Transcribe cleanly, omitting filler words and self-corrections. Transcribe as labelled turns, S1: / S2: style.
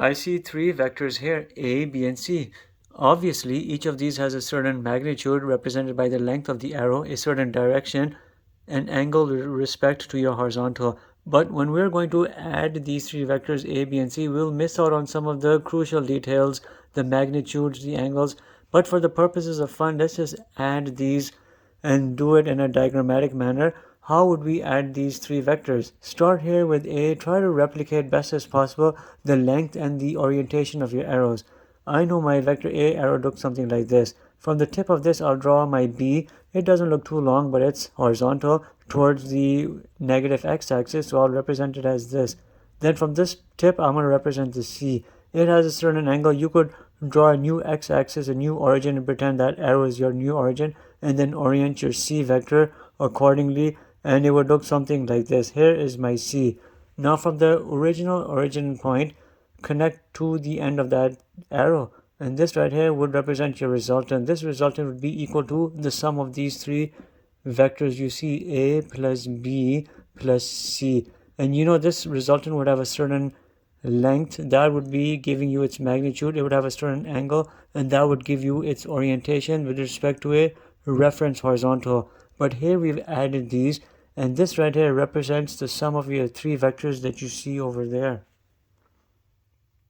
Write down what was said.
S1: I see three vectors here, A, B, and C. Obviously, each of these has a certain magnitude represented by the length of the arrow, a certain direction, and angle with respect to your horizontal. But when we're going to add these three vectors A, B, and C, we'll miss out on some of the crucial details, the magnitudes, the angles. But for the purposes of fun, let's just add these and do it in a diagrammatic manner. How would we add these three vectors? Start here with A, try to replicate best as possible the length and the orientation of your arrows. I know my vector A arrow looks something like this. From the tip of this, I'll draw my B. It doesn't look too long, but it's horizontal towards the negative x-axis, so I'll represent it as this. Then from this tip, I'm going to represent the C. It has a certain angle. You could draw a new x-axis, a new origin, and pretend that arrow is your new origin, and then orient your C vector accordingly, and it would look something like this. Here is my C. Now from the original origin point, connect to the end of that arrow, and this right here would represent your resultant. This resultant would be equal to the sum of these three vectors you see, A plus B plus C. And you know this resultant would have a certain length that would be giving you its magnitude. It would have a certain angle, and that would give you its orientation with respect to a reference horizontal. But here we've added these, and this right here represents the sum of your three vectors that you see over there.